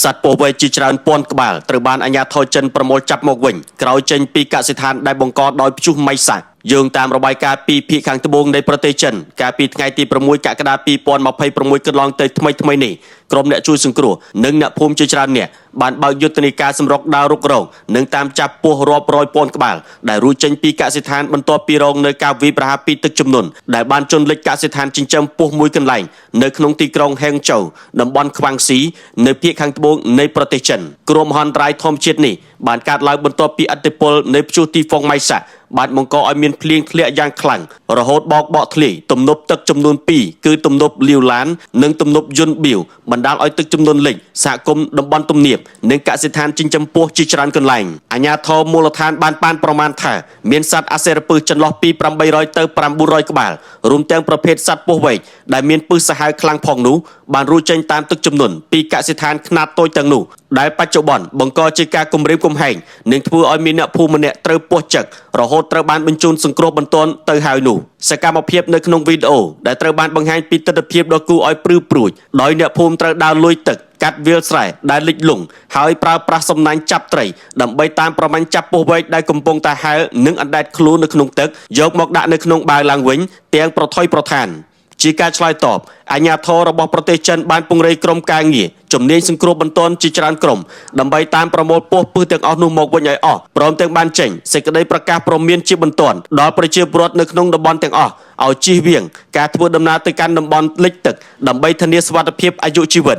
សត្វពស់វែកជាច្រើនពាន់ក្បាលត្រូវបានអាជ្ញាធរចិនប្រមូលចាប់មកវិញក្រោយចេញពីកសិដ្ឋានដែលបង្កដោយព្យុះម៉ៃសាយោងតាមរបាយការណ៍ពីភាគខាងត្បូងនៃប្រទេសចិនកាលពីថ្ងៃទី6កក្កដា2026កន្លងទៅថ្មីនេះក្រុមអ្នកជួយសង្គ្រោះនិងអ្នកភូមិជាច្រើនអ្នកបានបើកយុទ្ធនាការសម្រុកដើររុករកនិងតាមចាប់ពស់រាប់រយពាន់ក្បាលដែលរួចចេញពីកសិដ្ឋានបន្ទាប់ពីរងនៅការវាយប្រហារពីទឹកជំនន់ដែលបានជន់លិចកសិដ្ឋានចិញ្ចឹមពស់មួយកន្លែងនៅក្នុងទីក្រុងហេងជូតំបន់ខ្វាំងស៊ីនៅភាគខាងត្បូងនៃប្រទេសចិនគ្រោះមហន្តរាយធម្មជាតិនេះបានកើតឡើងបន្ទាប់ពីឥទ្ធិពលនៃព្យុះទីហ្វុងម៉ៃសាបានបង្កឲ្យមានភ្លៀងធ្លាក់យ៉ាងខ្លាំងរហូតបោកបក់ធ្លាយទំនប់ទឹកចំនួន2គឺទំនប់លាវឡាននិងទំនប់យុនបៀវបណ្ដាលឲ្យទឹកចំនួនលិចសហគមន៍តំបន់ទំនាបនិងកសិដ្ឋានចិញ្ចឹមពស់ជាច្រើនកន្លែងអាជ្ញាធរមូលដ្ឋានបានប្រមាណថាមានសត្វអាសិរពិសចន្លោះពី800ទៅ900ក្បាលរួមទាំងប្រភេទសត្វពស់វែកដែលមានពិសសាហាវខ្លាំងផងនោះបានរួចចេញតាមទឹកជំនន់ពីកសិដ្ឋានខ្នាតតូចទាំងនោះដែលបច្ចុប្បន្នបង្កជាការគំរាមកំហែងនិងធ្វើឲ្យមានអ្នកភូមិម្នាក់ត្រូវពោះចឹករហូតត្រូវបានបញ្ជូនសង្គ្រោះបន្ទាន់ទៅហើយនោះសកម្មភាពនៅក្នុងវីដេអូដែលត្រូវបានបង្ហាញពីទស្សនវិជ្ជាដ៏គួរឲ្យព្រឺព្រួចដោយអ្នកភូមិត្រូវដើរលួចទឹកកាត់វាលស្រែដែលលិចលង់ហើយប្រើប្រាស់សំណាញ់ចាប់ត្រីដើម្បីតាមប្រមាញ់ចាប់ពស់វែកដែលកំពុងតែហែលនិងអណ្ដែតខ្លួននៅក្នុងទឹកយកមកដាក់នៅក្នុងបាវឡើងវិញទាំងប្រថុយប្រថានជាការឆ្លើយតបអាជ្ញាធររបស់ប្រទេសចិនបានពង្រីកក្រុមការងារជំនាញសង្គ្រោះបន្ទាន់ជាច្រើនក្រុមដើម្បីតាមប្រមូលពស់ពឹសទាំងអស់នោះមកវិញឲ្យអស់ព្រមទាំងបានចេញសេចក្តីប្រកាសព្រមានជាបន្ទាន់ដល់ប្រជាពលរដ្ឋនៅក្នុងតំបន់ទាំងអស់ឲ្យជៀសវាងការធ្វើដំណើរទៅកាន់តំបន់លិចទឹកដើម្បីធានាសុវត្ថិភាពអាយុជីវិត